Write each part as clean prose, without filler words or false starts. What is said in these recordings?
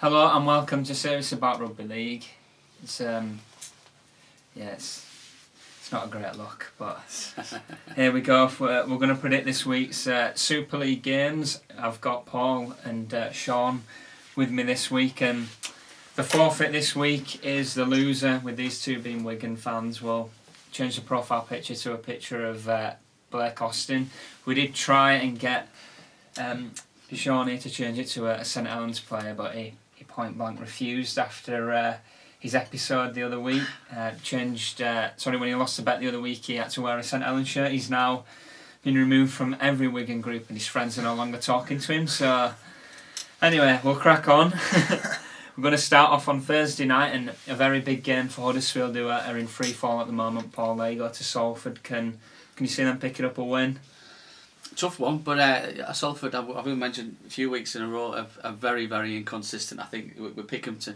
Hello and welcome to Serious About Rugby League. It's not a great look, but here we go. We're going to predict this week's Super League games. I've got Paul and Sean with me this week, and the forfeit this week is the loser, with these two being Wigan fans. We'll change the profile picture to a picture of Blake Austin. We did try and get Sean here to change it to a St Helens player, but he point blank refused after his episode the other week. When he lost the bet the other week, he had to wear a St Helens shirt. He's now been removed from every Wigan group and his friends are no longer talking to him. So anyway, we'll crack on. We're going to start off on Thursday night, and a very big game for Huddersfield, who are in free fall at the moment. Paul, they go to Salford. Can you see them picking up a win? Tough one, but Salford, I've mentioned a few weeks in a row, are very, very inconsistent. I think we pick them to,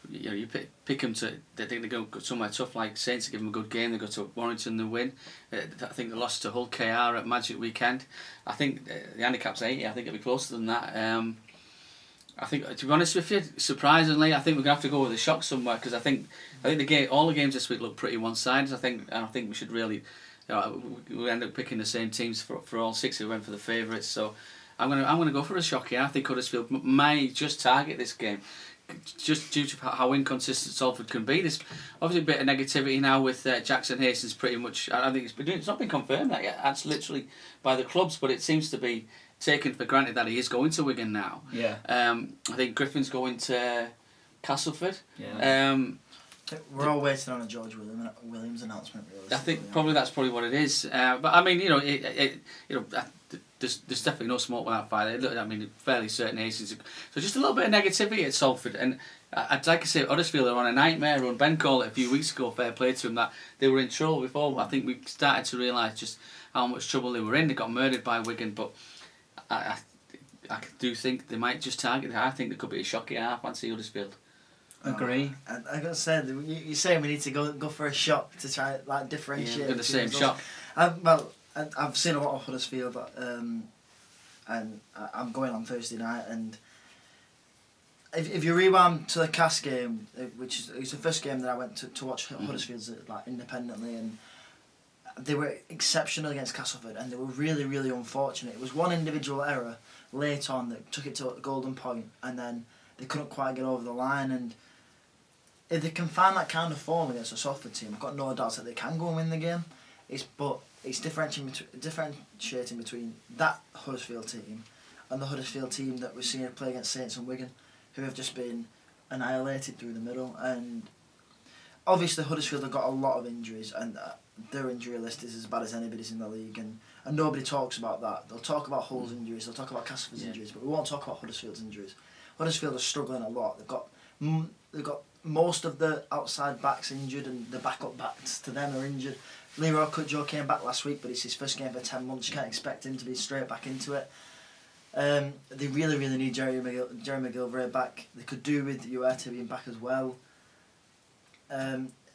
you pick them to. They think they go somewhere tough like Saints, give them a good game. They go to Warrington, they win. I think they lost to Hull KR at Magic Weekend. I think the handicap's 80. I think it'll be closer than that. I think, to be honest with you, surprisingly, I think we're gonna have to go with a shock somewhere, because I think all the games this week look pretty one-sided. I think we should really. We end up picking the same teams for all six who went for the favourites. So I'm gonna go for a shock here. I think Huddersfield might just target this game, just due to how inconsistent Salford can be. There's obviously a bit of negativity now with Jackson Hastings. Pretty much, I don't think it's not been confirmed that yet. That's literally by the clubs, but it seems to be taken for granted that he is going to Wigan now. Yeah. I think Griffin's going to Castleford. Yeah. We're all waiting on a George Williams announcement. Really. I think that's probably what it is. But I mean, there's definitely no smoke without fire. I mean, fairly certain Hastings. So just a little bit of negativity at Salford, and I'd like to say Huddersfield are on a nightmare run. Ben called it a few weeks ago. Fair play to him, that they were in trouble before. I think we started to realise just how much trouble they were in. They got murdered by Wigan, but I do think they might just target. I think there could be a shock here. I fancy Huddersfield. Agree. I gotta say, you're saying we need to go for a shot to try differentiate. Yeah, the same shot. I've seen a lot of Huddersfield, and I'm going on Thursday night. And if you rewind to the Cass game, which is the first game that I went to watch Huddersfield's independently, and they were exceptional against Castleford, and they were really, really unfortunate. It was one individual error late on that took it to a golden point, and then they couldn't quite get over the line. And if they can find that kind of form against a Salford team, I've got no doubts that they can go and win the game. It's differentiating between that Huddersfield team and the Huddersfield team that we're seeing play against Saints and Wigan, who have just been annihilated through the middle. And obviously Huddersfield have got a lot of injuries, and their injury list is as bad as anybody's in the league, and nobody talks about that. They'll talk about Hull's injuries, they'll talk about Castleford's injuries, but we won't talk about Huddersfield's injuries. Huddersfield are struggling a lot. They've got most of the outside backs injured, and the backup backs to them are injured. Leroy Cudjoe came back last week, but it's his first game for 10 months. You can't expect him to be straight back into it. They really, really need Jerry McGilvray back. They could do with Uerta being back as well.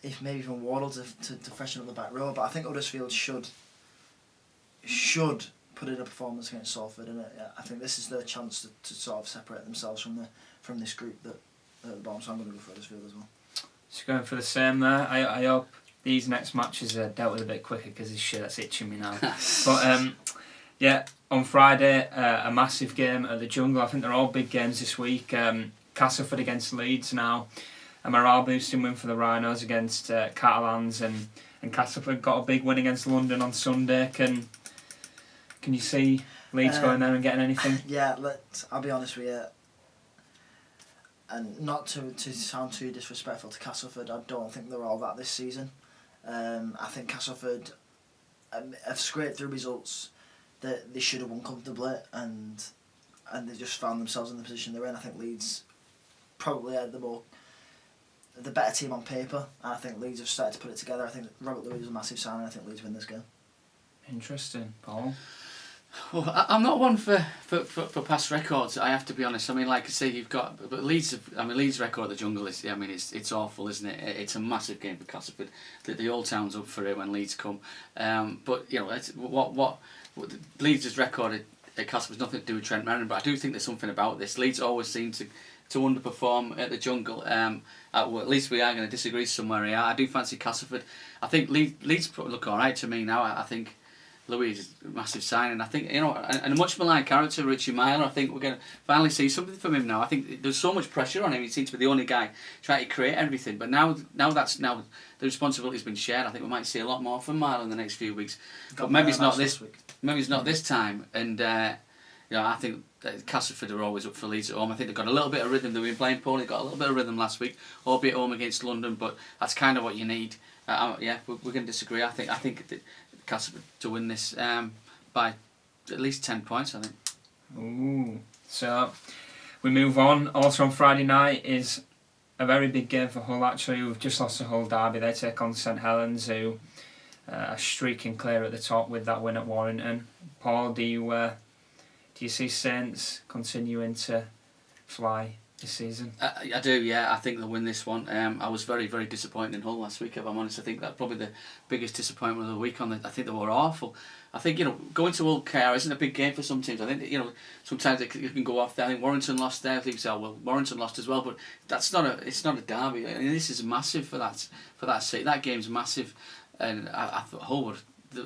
If maybe even Wardle to freshen up the back row. But I think Huddersfield should put in a performance against Salford, and I think this is their chance to sort of separate themselves from this group that at the bottom. So I'm going to go for Huddersfield as well. Just going for the same there. I hope these next matches are dealt with a bit quicker, because this shirt's itching me now. But on Friday, a massive game at the Jungle. I think they're all big games this week. Castleford against Leeds now. A morale boosting win for the Rhinos against Catalans, and Castleford got a big win against London on Sunday. Can you see Leeds going there and getting anything? Yeah, I'll be honest with you, and not to sound too disrespectful to Castleford, I don't think they're all that this season. I think Castleford have scraped through results that they should have won comfortably, and they just found themselves in the position they're in. I think Leeds probably are the better team on paper, and I think Leeds have started to put it together. I think Robert Louis is a massive sign, and I think Leeds win this game. Interesting, Paul. Well, I'm not one for past records. I have to be honest. I mean, like I say, you've got, but Leeds record at the Jungle is. I mean, it's awful, isn't it? It's a massive game for Castleford. The old town's up for it when Leeds come. But it's, what Leeds' record at Castlefort's nothing to do with Trent Merrin, but I do think there's something about this. Leeds always seem to underperform at the Jungle. Well, at least we are going to disagree somewhere here. I do fancy Castleford. I think Leeds look all right to me now. I think Louis is a massive signing. I think, and a much maligned character, Richie Myler. I think we're going to finally see something from him now. I think there's so much pressure on him. He seems to be the only guy trying to create everything. But now the responsibility's been shared. I think we might see a lot more from Myler in the next few weeks. But maybe it's not this. Maybe it's not this time. And I think Castleford are always up for Leeds at home. I think they've got a little bit of rhythm. They've been playing poorly. They got a little bit of rhythm last week, albeit home against London. But that's kind of what you need. We're going to disagree. I think Castleford to win this by at least 10 points. I think. Ooh. So we move on. Also on Friday night is a very big game for Hull. Actually, we've just lost the Hull derby. They take on St Helens, who are streaking clear at the top with that win at Warrington. Paul, do you see Saints continuing to fly this season? I do, yeah. I think they'll win this one. I was very, very disappointed in Hull last week, if I'm honest. I think that's probably the biggest disappointment of the week. I think they were awful. I think, going to Hull KR isn't a big game for some teams. I think, sometimes you can go off there. I think Warrington lost there. I think Warrington lost as well, but it's not a derby. I mean, this is massive for that city. That game's massive. And I thought Hull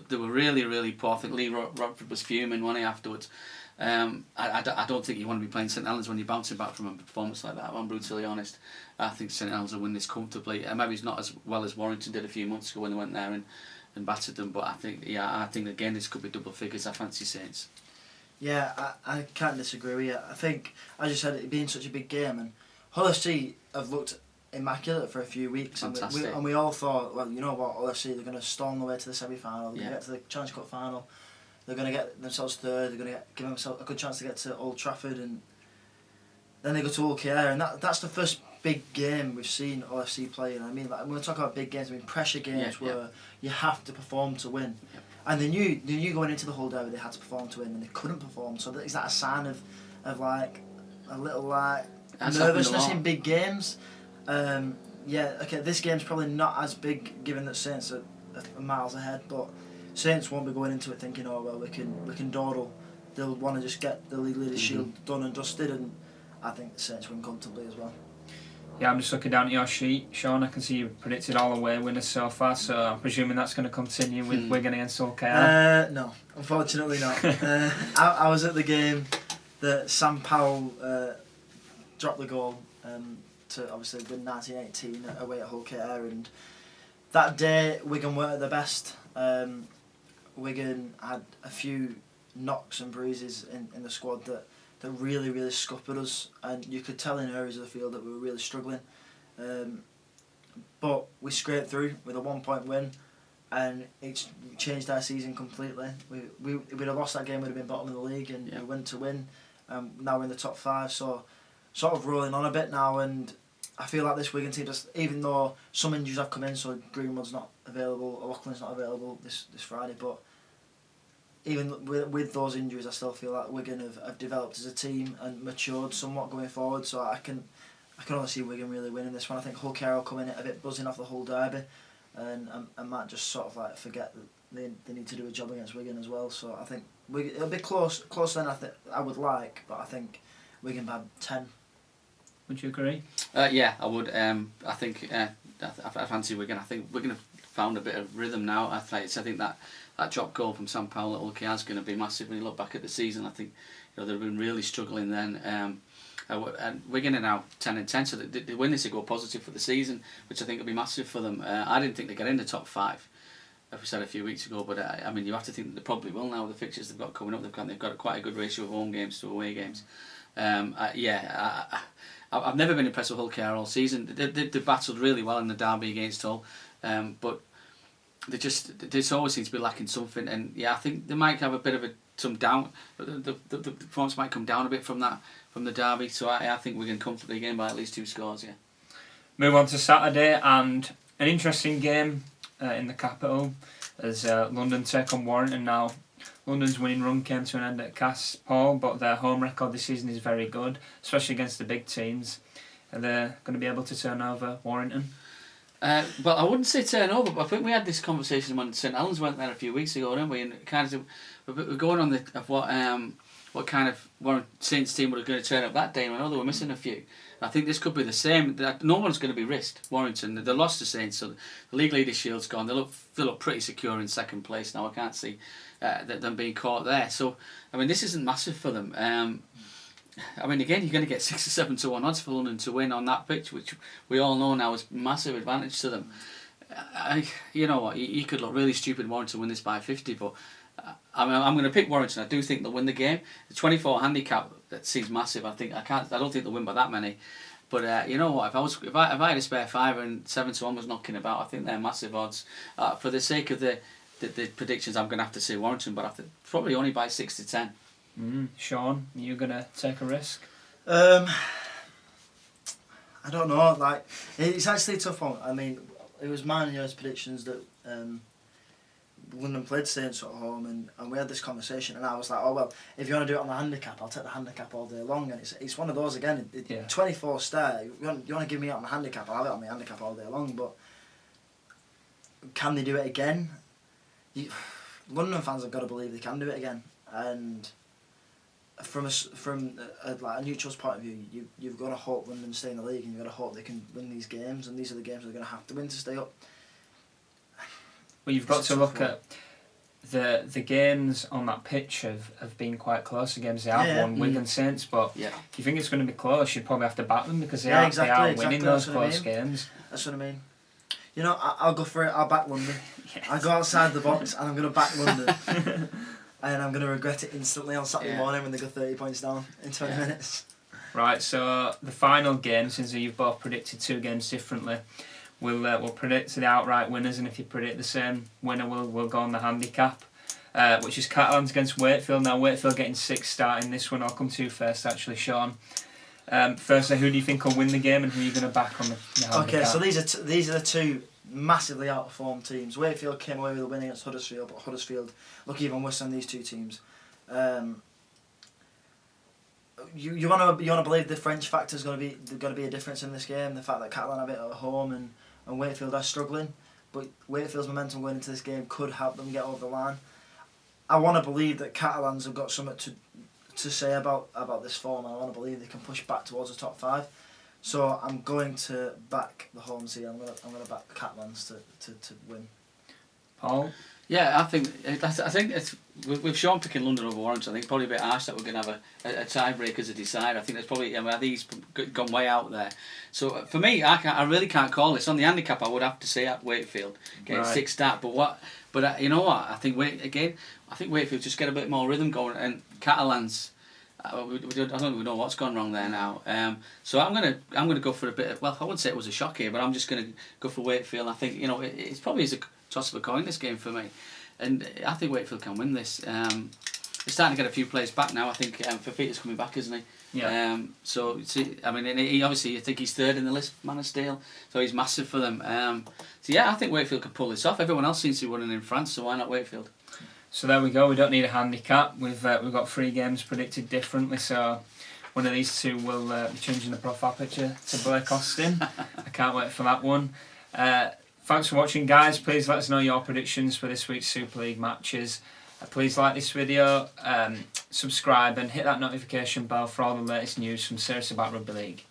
they were really, really poor. I think Lee Rodford was fuming, wasn't he, afterwards? I don't think you want to be playing St Helens when you're bouncing back from a performance like that, if I'm brutally honest. I think St Helens will win this comfortably. Maybe it's not as well as Warrington did a few months ago when they went there and battered them, but I think again this could be double figures. I fancy Saints. Yeah, I can't disagree with you. I think, as you said, it being such a big game, and Hull FC have looked immaculate for a few weeks, and we all thought, well, you know what, Hull FC, they're going to storm the way to the semi-final, they're going to get to the Challenge Cup final, they're going to get themselves third, they're going to give themselves a good chance to get to Old Trafford, and then they go to Hull KR, and that's the first big game we've seen Hull FC play. And I mean, like, when we talk about big games, I mean pressure games where you have to perform to win. Yep. And they knew going into the Hull derby they had to perform to win, and they couldn't perform. So is that a sign of like a little like nervousness in big games? This game's probably not as big given that Saints are miles ahead, but Saints won't be going into it thinking, oh well, we can dawdle. They'll want to just get the League Leaders Shield done and dusted, and I think the Saints win comfortably as well. Yeah, I'm just looking down at your sheet, Sean. I can see you've predicted all away winners so far, so I'm presuming that's going to continue with Wigan against Hull KR. No, unfortunately not. I was at the game that Sam Powell dropped the goal to obviously win 1918 away at Hull KR, and that day Wigan weren't at their best. Wigan had a few knocks and bruises in the squad that really, really scuppered us, and you could tell in areas of the field that we were really struggling. But we scraped through with a 1 point win, and it's changed our season completely. If we'd have lost that game, we'd have been bottom of the league, and we went to win. Now we're in the top 5, so sort of rolling on a bit now, and I feel like this Wigan team, even though some injuries have come in, so Greenwood's not available, O'Loughlin's not available this Friday, but even with those injuries, I still feel like Wigan have developed as a team and matured somewhat going forward. So I can only see Wigan really winning this one. I think Hull KR will come in a bit buzzing off the Hull derby, and might just sort of like forget that they need to do a job against Wigan as well. So I think it'll be closer than I would like, but I think Wigan by 10. Would you agree? Yeah, I would. I think I fancy Wigan. I think Wigan have found a bit of rhythm now. I think that drop goal from Sam Powell at Hull KR is going to be massive when you look back at the season. I think they've been really struggling then. And Wigan are now 10-10, so they win this, they go positive for the season, which I think will be massive for them. I didn't think they'd get in the top 5, as we said a few weeks ago, but I mean, you have to think that they probably will now with the fixtures they've got coming up. They've got quite a good ratio of home games to away games. I've never been impressed with Hull KR all season. They battled really well in the derby against Hull, but they always seem to be lacking something. And I think they might have a bit of some down. The performance might come down a bit from the derby. So I think we can comfortably again by at least 2 scores. Yeah. Move on to Saturday, and an interesting game in the capital as London take on Warrington. Now, London's winning run came to an end at Cass, Paul, but their home record this season is very good, especially against the big teams. Are they going to be able to turn over Warrington? Well, I wouldn't say turn over, but I think we had this conversation when St Helens went there a few weeks ago, didn't we? And kind of we're going on what kind of Saints team were going to turn up that day, and I know they were missing a few. I think this could be the same. No one's going to be risked. Warrington, they lost to Saints, so the League Leaders Shield's gone. They look pretty secure in second place now. I can't see them being caught there. So, I mean, this isn't massive for them. I mean, again, you're going to get 6 or 7 to 1 odds for London to win on that pitch, which we all know now is massive advantage to them. You know what? You could look really stupid Warrington to win this by 50, but I'm going to pick Warrington. I do think they'll win the game. The 24 handicap that seems massive. I don't think they'll win by that many. But you know what? If I had a spare 5 and 7 to 1 was knocking about, I think they're massive odds. For the sake of the predictions, I'm going to have to say Warrington, but probably only by 6 to 10. Sean, are you going to take a risk? I don't know. Like, it's actually a tough one. I mean, it was mine and yours predictions that London played Saints at home, and we had this conversation, and I was like, oh well, if you want to do it on the handicap, I'll take the handicap all day long. And it's one of those again. 24 star. You want to give me it on the handicap? I'll have it on the handicap all day long. But can they do it again? London fans have got to believe they can do it again, and from a neutral's point of view, you've got to hope London stay in the league, and you've got to hope they can win these games, and these are the games they're going to have to win to stay up. Well, you've got to look at the games on that pitch have been quite close. The games they have won, Wigan Saints, but if you think it's going to be close, you'd probably have to back them because they are winning those close games. That's what I mean. You know, I'll go for it. I'll back London. Yes. I'll go outside the box and I'm going to back London. And I'm going to regret it instantly on Saturday morning when they go 30 points down in 20 minutes. Right, so the final game, since you've both predicted 2 games differently, we'll predict the outright winners, and if you predict the same winner, we'll go on the handicap, which is Catalans against Wakefield. Now, Wakefield getting 6 starting this one. I'll come to you first, actually, Sean. Firstly, who do you think will win the game, and who are you going to back on the handicap? Okay, so these are the 2 massively out of form teams. Wakefield came away with a win against Huddersfield, but Huddersfield look even worse than these 2 teams. You want to believe the French factor is going to be a difference in this game. The fact that Catalan have it at home and Wakefield are struggling, but Wakefield's momentum going into this game could help them get over the line. I want to believe that Catalans have got something to say about this form, and I want to believe they can push back towards the top 5. So I'm going to back the home team. I'm going to back the Catalans to win. Paul? Yeah, I think it's with Sean picking London over Warrington. I think probably a bit harsh that we're going to have a tiebreaker as a decider. I think that's probably. I think he's gone way out there. So for me, I really can't call this on the handicap. I would have to say at Wakefield getting 6 start. But you know what? I think Wakefield just get a bit more rhythm going, and Catalans. I don't even know what's gone wrong there now. So I'm gonna go for a bit of, well, I wouldn't say it was a shock here, but I'm just gonna go for Wakefield. I think it's probably a toss of a coin this game for me, and I think Wakefield can win this. They're starting to get a few players back now. I think FORFEIT is coming back, isn't he? Yeah. So I mean, he obviously, I think he's 3rd in the list, man of steel. So he's massive for them. So yeah, I think Wakefield can pull this off. Everyone else seems to be winning in France, so why not Wakefield? So there we go. We don't need a handicap. We've got 3 games predicted differently. So one of these 2 will be changing the profile picture to Blake Austin. I can't wait for that one. Thanks for watching, guys. Please let us know your predictions for this week's Super League matches. Please like this video, subscribe, and hit that notification bell for all the latest news from Serious About Rugby League.